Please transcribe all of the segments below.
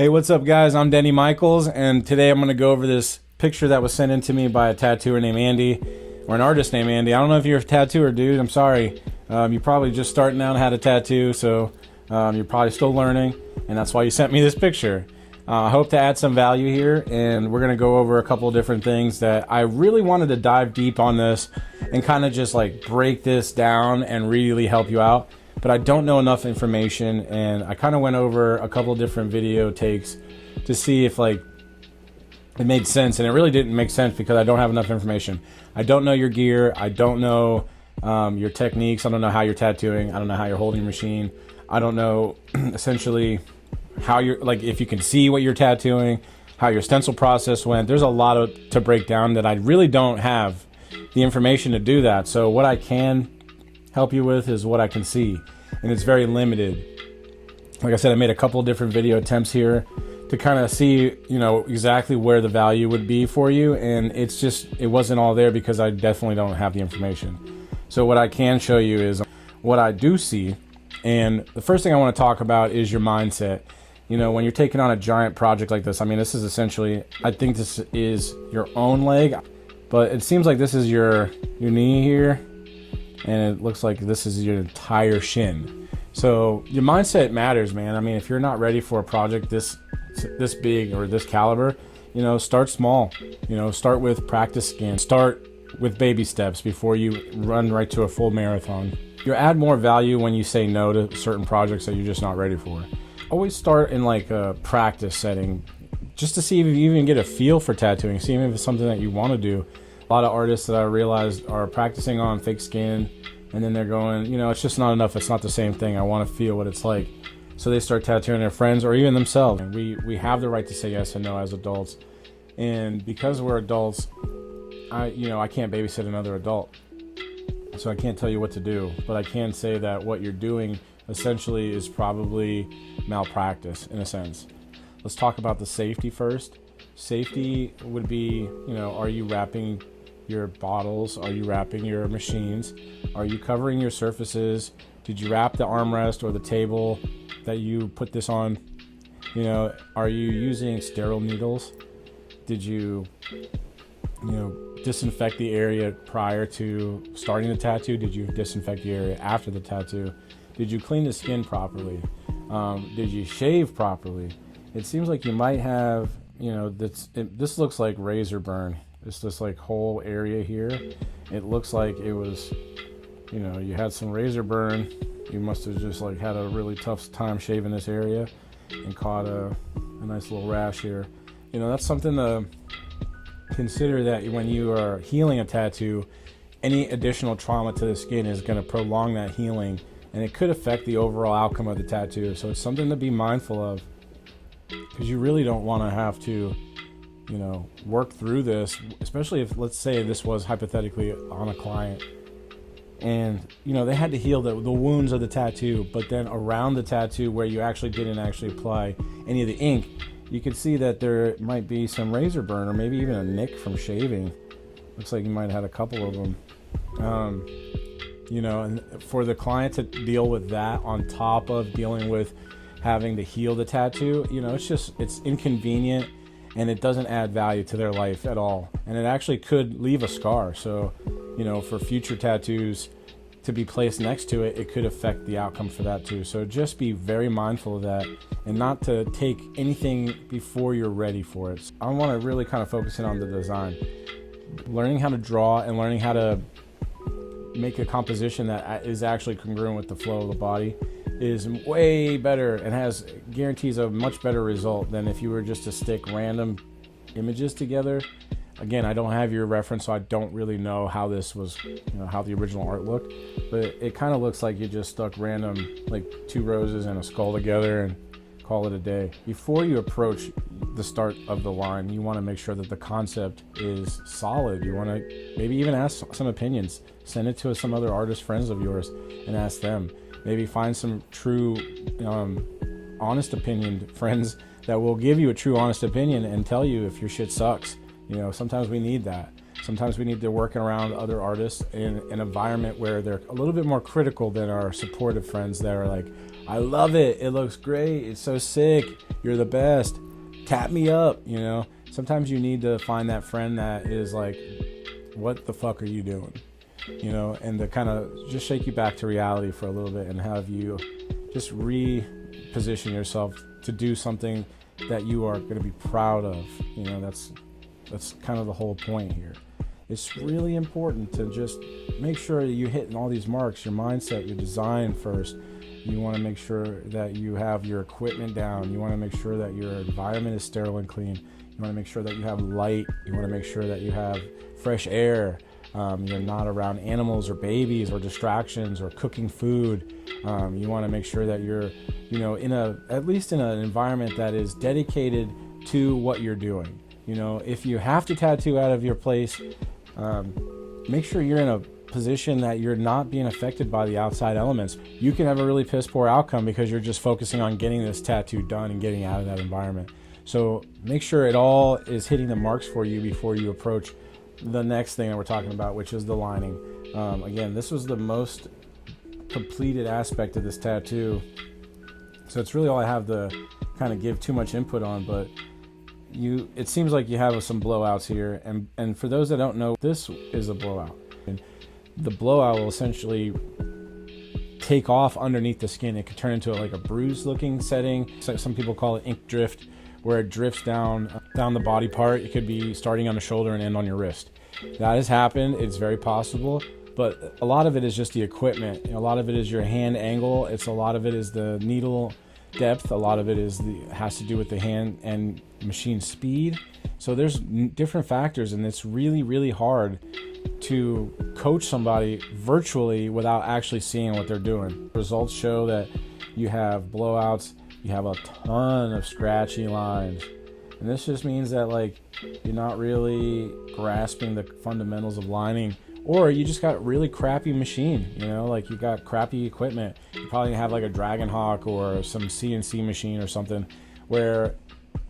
Hey, what's up, guys? I'm Denny Michaels, and today I'm going to go over this picture that was sent in to me by a tattooer named Andy, or an artist named Andy. I don't know if you're a tattooer, dude. I'm sorry. You're probably just starting out how to tattoo, so you're probably still learning, and that's why you sent me this picture. I hope to add some value here, and we're going to go over a couple of different things that I really wanted to dive deep on this and kind of just like break this down and really help you out. But I don't know enough information, and I kind of went over a couple of different video takes to see if like it made sense, and it really didn't make sense because I don't have enough information. I don't know your gear. I don't know your techniques. I don't know how you're tattooing. I don't know how you're holding your machine. I don't know essentially how you're, like, if you can see what you're tattooing, how your stencil process went. There's a lot to break down that I really don't have the information to do that. So what I can help you with is what I can see, and it's very limited. Like I said, I made a couple different video attempts here to kind of see, you know, exactly where the value would be for you, and it's just, it wasn't all there because I definitely don't have the information. So what I can show you is what I do see, and the first thing I want to talk about is your mindset. You know, when you're taking on a giant project like this, I mean, this is essentially, I think this is your own leg, but it seems like this is your knee here, and it looks like this is your entire shin. So your mindset matters, man. I mean, if you're not ready for a project this big or this caliber, you know, start small. You know, start with practice skin. Start with baby steps before you run right to a full marathon. You add more value when you say no to certain projects that you're just not ready for. Always start in like a practice setting, just to see if you even get a feel for tattooing, see if it's something that you want to do. A lot of artists that I realized are practicing on fake skin, and then they're going, you know, it's just not enough. It's not the same thing. I want to feel what it's like. So they start tattooing their friends or even themselves. And we have the right to say yes and no as adults. And because we're adults, I can't babysit another adult. So I can't tell you what to do, but I can say that what you're doing essentially is probably malpractice in a sense. Let's talk about the safety first. Safety would be, you know, are you wrapping your bottles? Are you wrapping your machines? Are you covering your surfaces? Did you wrap the armrest or the table that you put this on? You know, are you using sterile needles? Did you disinfect the area prior to starting the tattoo? Did you disinfect the area after the tattoo? Did you clean the skin properly? Did you shave properly? It seems like you might have, you know, this looks like razor burn. It's this like whole area here. It looks like it was, you know, you had some razor burn. You must have just like had a really tough time shaving this area and caught a nice little rash here. You know, that's something to consider, that when you are healing a tattoo, any additional trauma to the skin is going to prolong that healing, and it could affect the overall outcome of the tattoo. So it's something to be mindful of, because you really don't want to have to, you know, work through this, especially if, let's say this was hypothetically on a client and, you know, they had to heal the wounds of the tattoo, but then around the tattoo where you actually didn't actually apply any of the ink, you could see that there might be some razor burn or maybe even a nick from shaving. Looks like you might have had a couple of them. You know, and for the client to deal with that on top of dealing with having to heal the tattoo, you know, it's inconvenient, and it doesn't add value to their life at all. And it actually could leave a scar. So, you know, for future tattoos to be placed next to it, it could affect the outcome for that too. So just be very mindful of that, and not to take anything before you're ready for it. I want to really kind of focus in on the design. Learning how to draw and learning how to make a composition that is actually congruent with the flow of the body is way better and guarantees a much better result than if you were just to stick random images together. Again, I don't have your reference, so I don't really know how this was, you know, how the original art looked, but it kind of looks like you just stuck random, like 2 roses and a skull together and call it a day. Before you approach the start of the line, you want to make sure that the concept is solid. You want to maybe even ask some opinions. Send it to some other artist friends of yours and ask them. Maybe find some true, honest opinion friends that will give you a true honest opinion and tell you if your shit sucks. You know, sometimes we need that. Sometimes we need to work around other artists in an environment where they're a little bit more critical than our supportive friends that are like, I love it, it looks great, it's so sick, You're the best. Tap me up, you know. Sometimes you need to find that friend that is like, what the fuck are you doing? You know, and to kind of just shake you back to reality for a little bit and have you just reposition yourself to do something that you are going to be proud of. You know, that's kind of the whole point here. It's really important to just make sure that you're hitting all these marks, your mindset, your design first. You want to make sure that you have your equipment down. You want to make sure that your environment is sterile and clean. You want to make sure that you have light. You want to make sure that you have fresh air. You're not around animals or babies or distractions or cooking food. You want to make sure that you're, you know, at least in an environment that is dedicated to what you're doing. You know, if you have to tattoo out of your place, make sure you're in a position that you're not being affected by the outside elements. You can have a really piss poor outcome because you're just focusing on getting this tattoo done and getting out of that environment. So make sure it all is hitting the marks for you before you approach the next thing that we're talking about, which is the lining. Again, this was the most completed aspect of this tattoo, so it's really all I have to kind of give too much input on, but it seems like you have some blowouts here, and for those that don't know, this is a blowout. And the blowout will essentially take off underneath the skin. It could turn into like a bruise looking setting. Some people call it ink drift, where it drifts down the body part. It could be starting on the shoulder and end on your wrist. That has happened. It's very possible, but a lot of it is just the equipment. You know, a lot of it is your hand angle. A lot of it is the needle depth. A lot of it has to do with the hand and machine speed. So there's different factors, and it's really, really hard to coach somebody virtually without actually seeing what they're doing. Results show that you have blowouts, you have a ton of scratchy lines, and this just means that like you're not really grasping the fundamentals of lining, or you just got really crappy machine. You know, like you got crappy equipment. You probably have like a Dragon Hawk or some CNC machine or something, where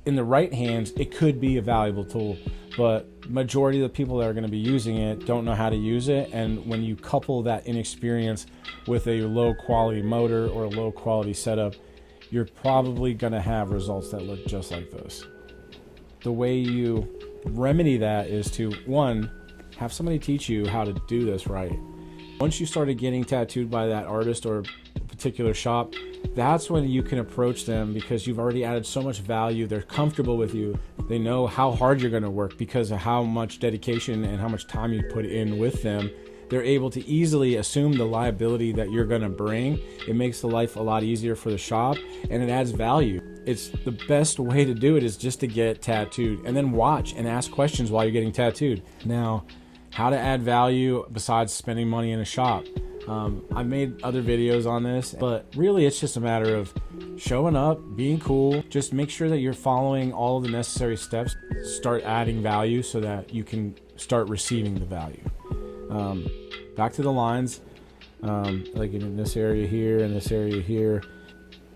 in the right hands it could be a valuable tool, but majority of the people that are going to be using it don't know how to use it. And when you couple that inexperience with a low quality motor or a low quality setup, you're probably going to have results that look just like this. The way you remedy that is to, one, have somebody teach you how to do this right. Once you started getting tattooed by that artist or particular shop, that's when you can approach them, because you've already added so much value. They're comfortable with you. They know how hard you're going to work because of how much dedication and how much time you put in with them. They're able to easily assume the liability that you're going to bring. It makes the life a lot easier for the shop, and it adds value. It's the best way to do it is just to get tattooed and then watch and ask questions while you're getting tattooed. Now, how to add value besides spending money in a shop. I've made other videos on this, but really it's just a matter of showing up, being cool. Just make sure that you're following all of the necessary steps. Start adding value so that you can start receiving the value. Back to the lines, like in this area here and this area here.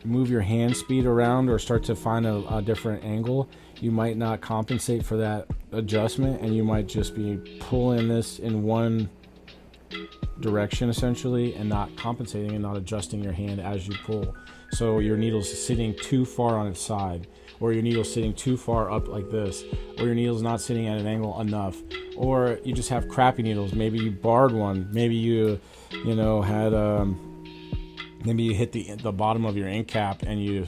Move your hand speed around or start to find a different angle. You might not compensate for that adjustment, and you might just be pulling this in one direction essentially and not compensating and not adjusting your hand as you pull. So your needle's sitting too far on its side, or your needle's sitting too far up like this, or your needle's not sitting at an angle enough, or you just have crappy needles. Maybe you barred one, maybe you had maybe you hit the bottom of your ink cap and you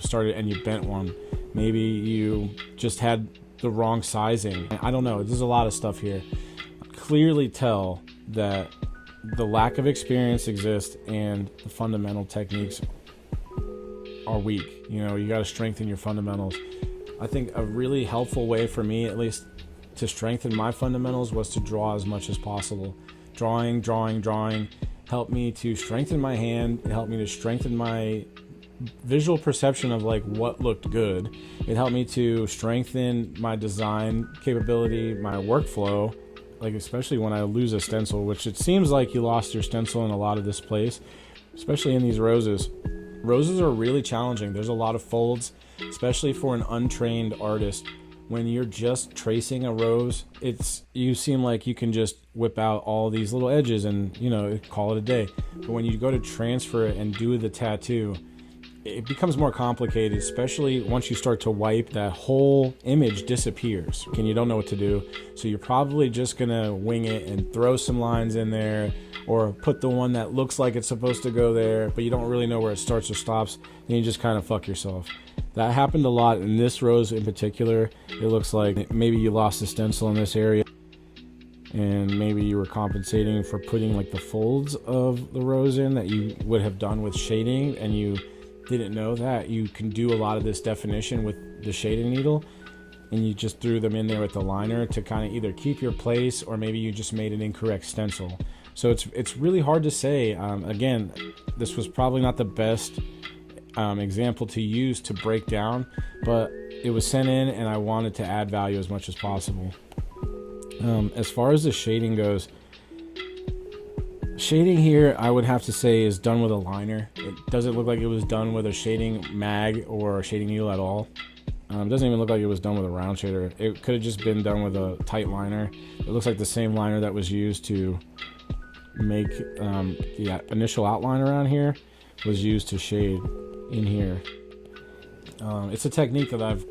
bent one. Maybe you just had the wrong sizing. I don't know. There's a lot of stuff here. Clearly tell that the lack of experience exists and the fundamental techniques are weak. You know, you got to strengthen your fundamentals. I think a really helpful way for me, at least, to strengthen my fundamentals was to draw as much as possible. Drawing helped me to strengthen my hand. It helped me to strengthen my visual perception of like what looked good. It helped me to strengthen my design capability, my workflow, like especially when I lose a stencil, which it seems like you lost your stencil in a lot of this place, especially in these roses. Roses are really challenging. There's a lot of folds, especially for an untrained artist. When you're just tracing a rose, you seem like you can just whip out all these little edges and, call it a day. But when you go to transfer it and do the tattoo, it becomes more complicated, especially once you start to wipe. That whole image disappears and you don't know what to do. So you're probably just gonna wing it and throw some lines in there, or put the one that looks like it's supposed to go there, but you don't really know where it starts or stops, and you just kind of fuck yourself. That happened a lot in this rose in particular. It looks like maybe you lost the stencil in this area, and maybe you were compensating for putting like the folds of the rose in that you would have done with shading, and you didn't know that you can do a lot of this definition with the shading needle, and you just threw them in there with the liner to kind of either keep your place, or maybe you just made an incorrect stencil. So it's really hard to say. Again, this was probably not the best example to use to break down, but it was sent in and I wanted to add value as much as possible. As far as the shading goes, shading here I would have to say is done with a liner. It doesn't look like it was done with a shading mag or a shading needle at all. It doesn't even look like it was done with a round shader. It could have just been done with a tight liner. It looks like the same liner that was used to make the initial outline around here was used to shade in here. It's a technique that I've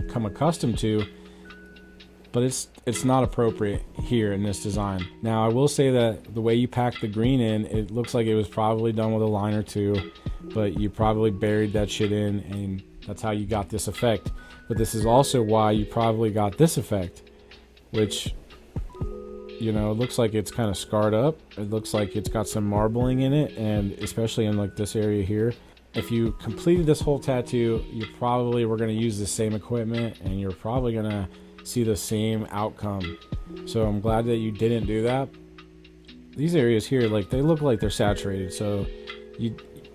come accustomed to, but it's not appropriate here in this design. Now I will say that the way you pack the green in, it looks like it was probably done with a liner too, but you probably buried that shit in, and that's how you got this effect. But this is also why you probably got this effect, which, you know, it looks like it's kind of scarred up. It looks like it's got some marbling in it, and especially in like this area here. If you completed this whole tattoo, you probably were going to use the same equipment, and you're probably going to see the same outcome. So I'm glad that you didn't do that. These areas here, like, they look like they're saturated, so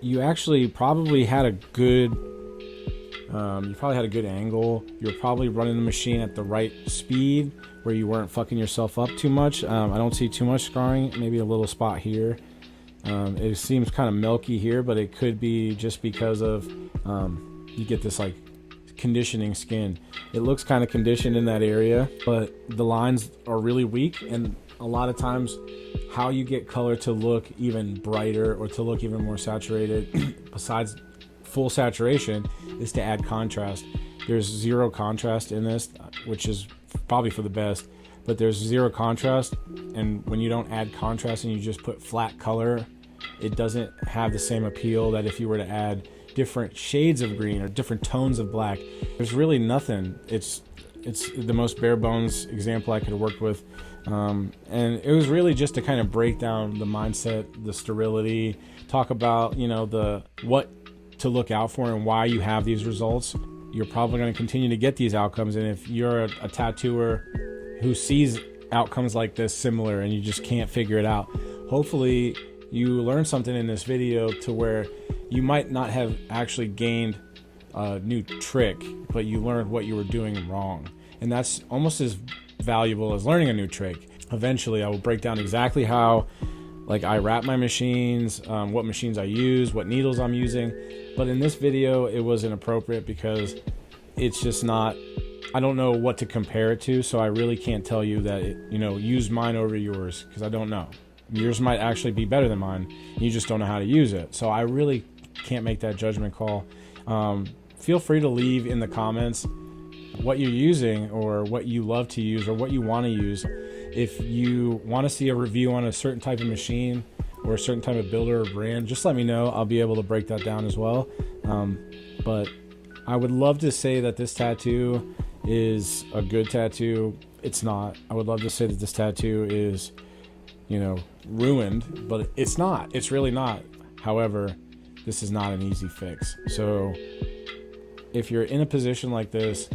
you actually probably had a good angle. You're probably running the machine at the right speed where you weren't fucking yourself up too much. I don't see too much scarring, maybe a little spot here. It seems kind of milky here, but it could be just because of you get this like conditioning skin. It looks kind of conditioned in that area, but the lines are really weak, and a lot of times how you get color to look even brighter or to look even more saturated besides full saturation is to add contrast. There's zero contrast in this, which is probably for the best, but there's zero contrast, and when you don't add contrast and you just put flat color, it doesn't have the same appeal that if you were to add different shades of green or different tones of black. There's really nothing. It's the most bare bones example I could have worked with, and it was really just to kind of break down the mindset, the sterility, talk about, you know, the what to look out for and why you have these results. You're probably going to continue to get these outcomes, and if you're a tattooer who sees outcomes like this similar and you just can't figure it out, hopefully you learned something in this video to where you might not have actually gained a new trick, but you learned what you were doing wrong, and that's almost as valuable as learning a new trick. Eventually I will break down exactly how, like, I wrap my machines, what machines I use, what needles I'm using. But in this video, it wasn't appropriate because it's just not, I don't know what to compare it to. So I really can't tell you that, use mine over yours, because I don't know. Yours might actually be better than mine. You just don't know how to use it. So I really can't make that judgment call. Feel free to leave in the comments what you're using or what you love to use or what you want to use. If you want to see a review on a certain type of machine or a certain type of builder or brand, just let me know. I'll be able to break that down as well. But I would love to say that this tattoo is a good tattoo. It's not. I would love to say that this tattoo is, ruined, but it's not. It's really not. However, this is not an easy fix. So if you're in a position like this,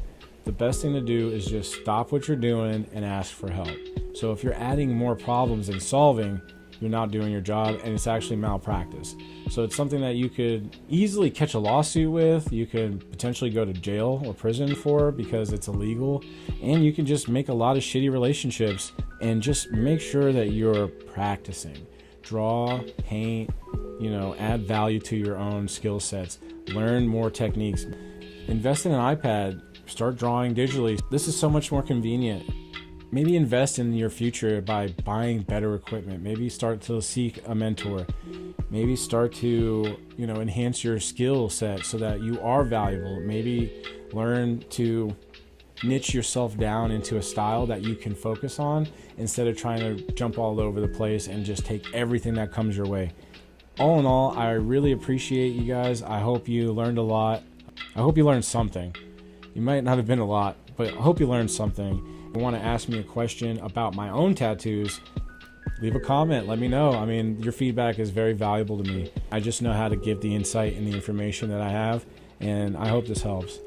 the best thing to do is just stop what you're doing and ask for help. So if you're adding more problems than solving, you're not doing your job, and it's actually malpractice. So it's something that you could easily catch a lawsuit with. You could potentially go to jail or prison for, because it's illegal, and you can just make a lot of shitty relationships. And just make sure that you're practicing. Draw, paint, add value to your own skill sets. Learn more techniques. Invest in an iPad. Start drawing digitally. This is so much more convenient. maybe invest in your future by buying better equipment. Maybe start to seek a mentor. Maybe start to, enhance your skill set so that you are valuable. Maybe learn to niche yourself down into a style that you can focus on instead of trying to jump all over the place and just take everything that comes your way. All in all, I really appreciate you guys. I hope you learned a lot. I hope you learned something. You might not have been a lot, but I hope you learned something. If you want to ask me a question about my own tattoos, leave a comment. Let me know. I mean, your feedback is very valuable to me. I just know how to give the insight and the information that I have, and I hope this helps.